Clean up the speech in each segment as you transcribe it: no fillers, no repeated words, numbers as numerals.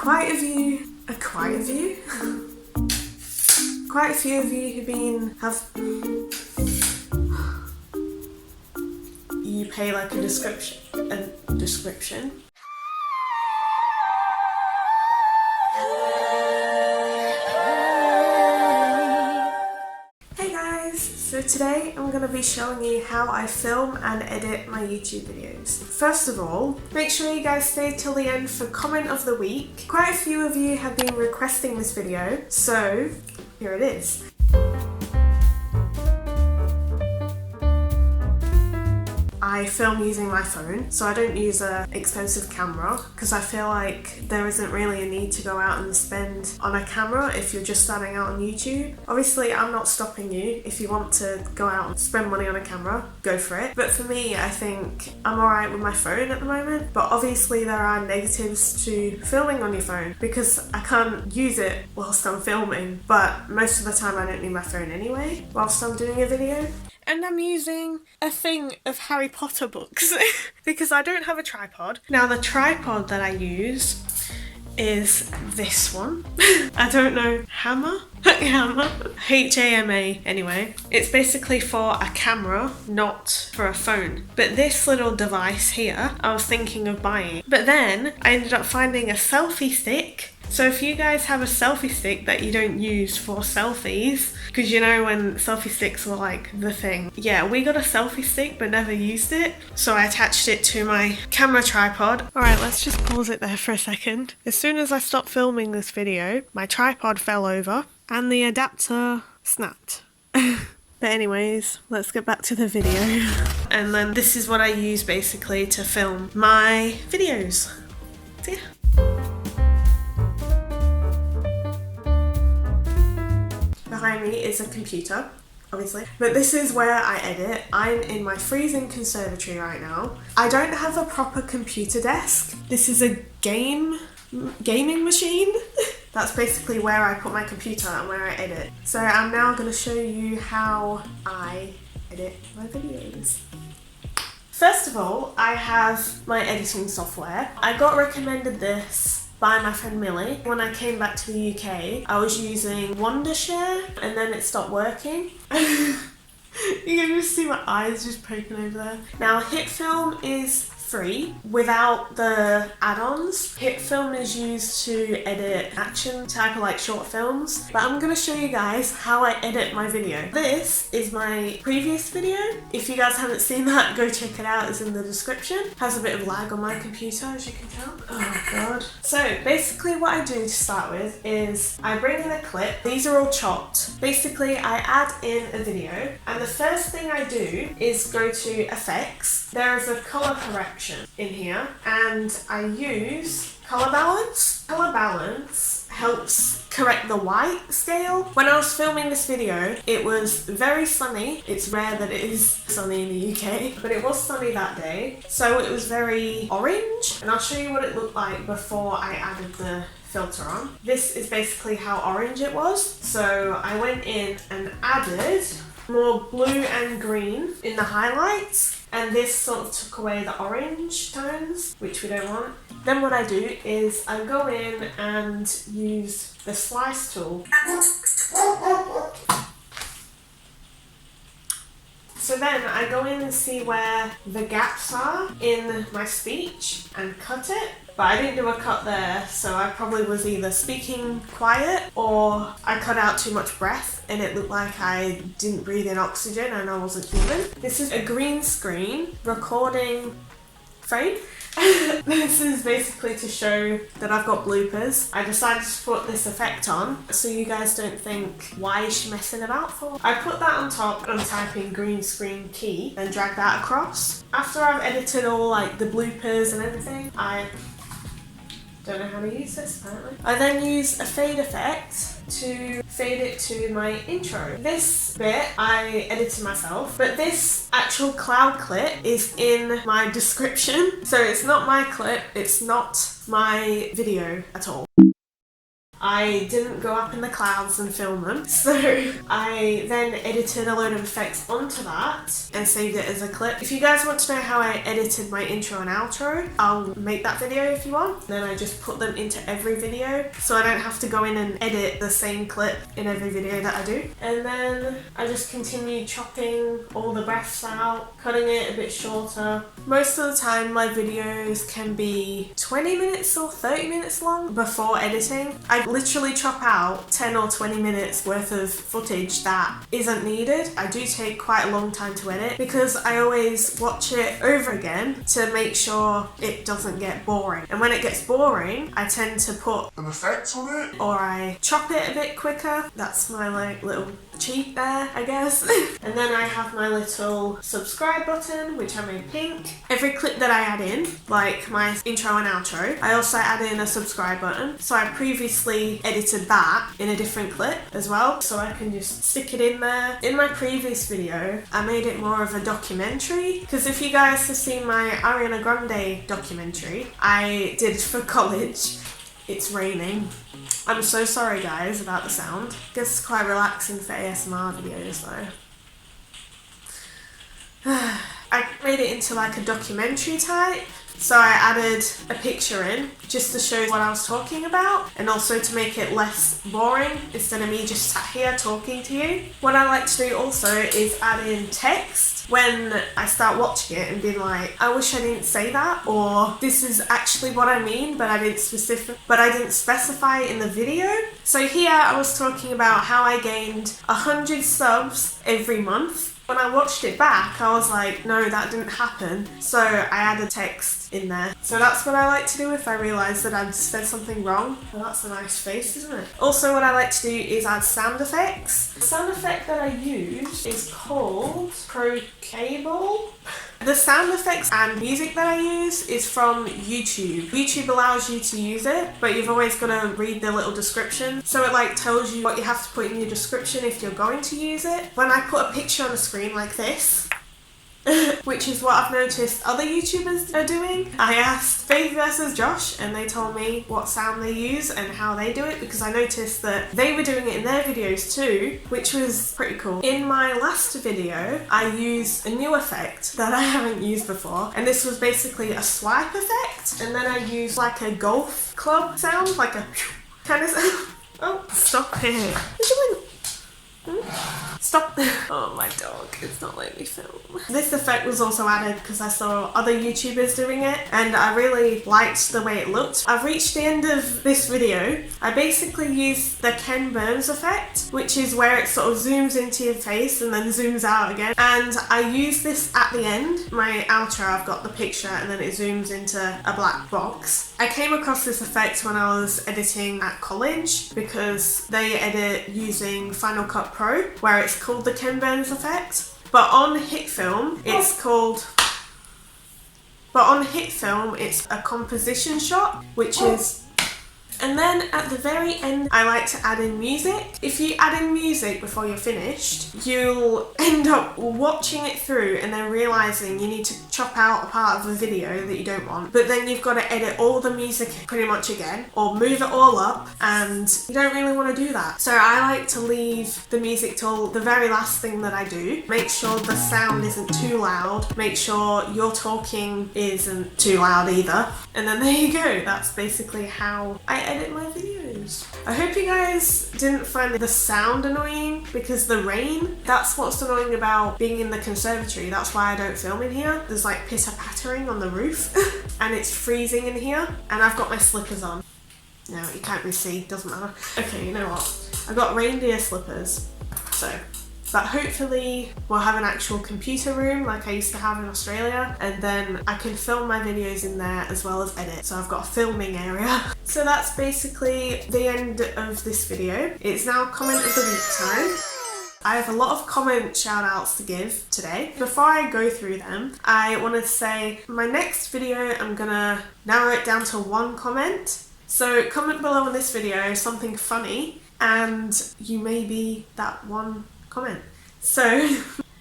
Quite a few of you you pay like a description. Hey guys, so today I'm going to be showing you how I film and edit my YouTube videos. First of all, make sure you guys stay till the end for comment of the week. Quite a few of you have been requesting this video, so here it is. I film using my phone, so I don't use an expensive camera because I feel like there isn't really a need to go out and spend on a camera if you're just starting out on YouTube. Obviously, I'm not stopping you. If you want to go out and spend money on a camera, go for it. But for me, I think I'm alright with my phone at the moment. But obviously there are negatives to filming on your phone because I can't use it whilst I'm filming. But most of the time I don't need my phone anyway whilst I'm doing a video. And I'm using a thing of Harry Potter books because I don't have a tripod. Now the tripod that I use is this one. I don't know, Hammer? H-A-M-A anyway. It's basically for a camera, not for a phone. But this little device here, I was thinking of buying. But then I ended up finding a selfie stick. So if you guys have a selfie stick that you don't use for selfies, because you know when selfie sticks were like the thing. Yeah, we got a selfie stick but never used it. So I attached it to my camera tripod. Alright, let's just pause it there for a second. As soon as I stopped filming this video, my tripod fell over and the adapter snapped. But anyways, let's get back to the video. And then this is what I use basically to film my videos. So yeah. Behind me is a computer, obviously, but this is where I edit. I'm in my freezing conservatory right now. I don't have a proper computer desk. This is a gaming machine. That's basically where I put my computer and where I edit. So I'm now going to show you how I edit my videos. First of all, I have my editing software. I got recommended this by my friend Millie. When I came back to the UK, I was using 𝓦𝓪𝓽𝓬𝓱 and then it stopped working. You can just see my eyes just poking over there. Now HitFilm is free without the add-ons. HitFilm is used to edit action type of like short films, but I'm going to show you guys how I edit my video. This is my previous video. If you guys haven't seen that, go check it out, it's in the description. Has a bit of lag on my computer as you can tell. Oh god. So basically what I do to start with is I bring in a clip. These are all chopped. Basically I add in a video and the first thing I do is go to effects. There is a color correction in here and I use color balance. Color balance helps correct the white scale. When I was filming this video, it was very sunny. It's rare that it is sunny in the UK, but it was sunny that day. So it was very orange and I'll show you what it looked like before I added the filter on. This is basically how orange it was. So I went in and added more blue and green in the highlights. And this sort of took away the orange tones, which we don't want. Then what I do is I go in and use the slice tool. So then I go in and see where the gaps are in my speech and cut it. But I didn't do a cut there, so I probably was either speaking quiet or I cut out too much breath and it looked like I didn't breathe in oxygen and I wasn't human. This is a green screen recording frame. This is basically to show that I've got bloopers. I decided to put this effect on so you guys don't think, why is she messing about for? I put that on top and type in green screen key and drag that across. After I've edited all like the bloopers and everything, I don't know how to use this apparently. I then use a fade effect to fade it to my intro. This bit I edited myself, but this actual cloud clip is in my description. So it's not my clip, it's not my video at all. I didn't go up in the clouds and film them, so I then edited a load of effects onto that and saved it as a clip. If you guys want to know how I edited my intro and outro, I'll make that video if you want. Then I just put them into every video, so I don't have to go in and edit the same clip in every video that I do. And then I just continued chopping all the breaths out, cutting it a bit shorter. Most of the time my videos can be 20 minutes or 30 minutes long before editing. I literally chop out 10 or 20 minutes worth of footage that isn't needed. I do take quite a long time to edit because I always watch it over again to make sure it doesn't get boring. And when it gets boring, I tend to put an effect on it, or I chop it a bit quicker. That's my like little cheat there, I guess. And then I have my little subscribe button, which I made pink. Every clip that I add in, like my intro and outro, I also add in a subscribe button. So I previously edited that in a different clip as well, so I can just stick it in there. In my previous video, I made it more of a documentary, because if you guys have seen my Ariana Grande documentary I did for college, it's raining. I'm so sorry guys about the sound. Guess it's quite relaxing for ASMR videos though. I made it into like a documentary type. So I added a picture in just to show what I was talking about and also to make it less boring instead of me just sat here talking to you. What I like to do also is add in text when I start watching it and being like, I wish I didn't say that, or this is actually what I mean but I didn't specify in the video. So here I was talking about how I gained 100 subs every month. When I watched it back, I was like, no, that didn't happen. So I added text in there. So that's what I like to do if I realise that I've said something wrong. Well, that's a nice face, isn't it? Also, what I like to do is add sound effects. The sound effect that I use is called Procable. The sound effects and music that I use is from YouTube. YouTube allows you to use it, but you've always got to read the little description. So it like tells you what you have to put in your description if you're going to use it. When I put a picture on the screen like this, which is what I've noticed other YouTubers are doing. I asked Faith versus Josh and they told me what sound they use and how they do it, because I noticed that they were doing it in their videos too, which was pretty cool. In my last video, I used a new effect that I haven't used before, and this was basically a swipe effect, and then I used like a golf club sound, like a kind of sound. Oh, stop it. What you doing? Stop. Oh, my dog, it's not letting me film. This effect was also added because I saw other YouTubers doing it and I really liked the way it looked. I've reached the end of this video. I basically used the Ken Burns effect, which is where it sort of zooms into your face and then zooms out again. And I use this at the end. My outro, I've got the picture and then it zooms into a black box. I came across this effect when I was editing at college because they edit using Final Cut Pro, where it's called the Ken Burns effect. But on HitFilm, it's a composition shot, which is... And then at the very end, I like to add in music. If you add in music before you're finished, you'll end up watching it through and then realising you need to chop out a part of the video that you don't want. But then you've got to edit all the music pretty much again, or move it all up, and you don't really want to do that. So I like to leave the music till the very last thing that I do. Make sure the sound isn't too loud. Make sure your talking isn't too loud either. And then there you go. That's basically how I edit my videos. I hope you guys didn't find the sound annoying, because the rain, that's what's annoying about being in the conservatory. That's why I don't film in here. There's like pitter-pattering on the roof and it's freezing in here, and I've got my slippers on. No, you can't really see, doesn't matter. Okay, you know what? I've got reindeer slippers. But hopefully we'll have an actual computer room like I used to have in Australia, and then I can film my videos in there as well as edit. So I've got a filming area. So that's basically the end of this video. It's now comment of the week time. I have a lot of comment shout outs to give today. Before I go through them, I wanted to say my next video, I'm gonna narrow it down to one comment. So comment below on this video something funny and you may be that one comment. So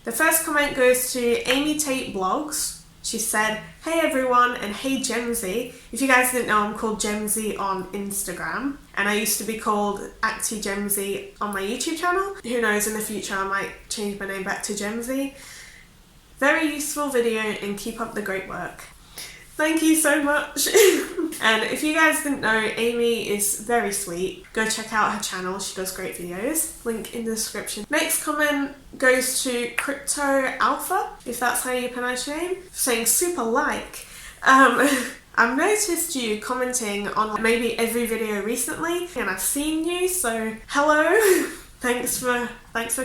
the first comment goes to Amy Tate Blogs. She said, "Hey everyone," and "Hey Gemzy." If you guys didn't know, I'm called Gemzy on Instagram, and I used to be called Acty Gemzy on my YouTube channel. Who knows, in the future I might change my name back to Gemzy. Very useful video, and keep up the great work. Thank you so much. And if you guys didn't know, Amy is very sweet. Go check out her channel, she does great videos. Link in the description. Next comment goes to 𝓦𝓪𝓽𝓬𝓱, if that's how you pronounce your name, saying super like. I've noticed you commenting on maybe every video recently, and I've seen you, so hello. Thanks for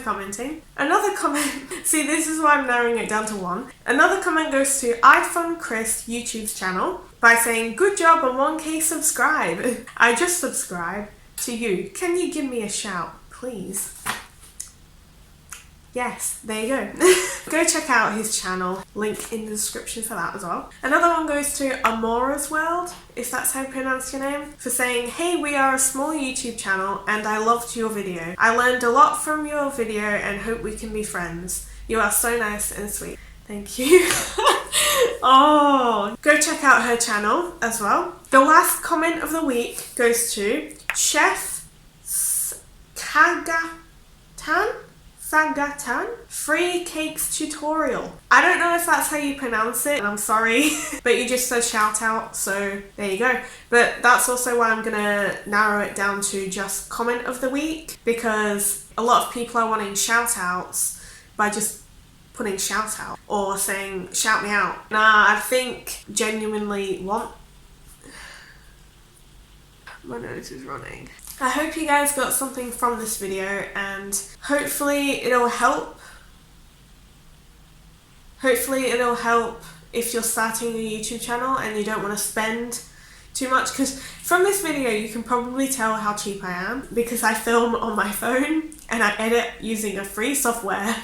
commenting. Another comment, see, this is why I'm narrowing it down to one. Another comment goes to iPhone Chris YouTube's channel by saying, "Good job on 1K subscribe. I just subscribed to you. Can you give me a shout, please?" Yes, there you go. Go check out his channel, link in the description for that as well. Another one goes to 𝓦𝓪𝓽𝓬𝓱 World, if that's how you pronounce your name, for saying, "Hey, we are a small YouTube channel and I loved your video. I learned a lot from your video and hope we can be friends. You are so nice and sweet." Thank you. Oh, go check out her channel as well. The last comment of the week goes to Chef Sagatan Free Cakes Tutorial. I don't know if that's how you pronounce it, and I'm sorry, but you just said shout out, so there you go. But that's also why I'm gonna narrow it down to just comment of the week, because a lot of people are wanting shout outs by just putting shout out or saying shout me out. Nah, I think genuinely want. My nose is running. I hope you guys got something from this video, and hopefully it'll help. Hopefully it'll help if you're starting a YouTube channel and you don't want to spend too much, because from this video you can probably tell how cheap I am, because I film on my phone and I edit using a free software.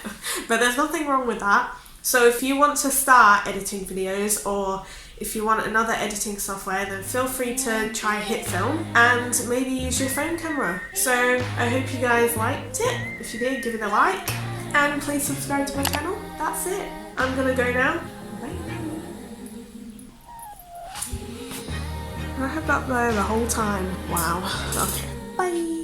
But there's nothing wrong with that. So if you want to start editing videos, or if you want another editing software, then feel free to try HitFilm and maybe use your phone camera. So I hope you guys liked it. If you did, give it a like and please subscribe to my channel. That's it. I'm gonna go now. Bye. I had that there the whole time. Wow. Okay. Bye.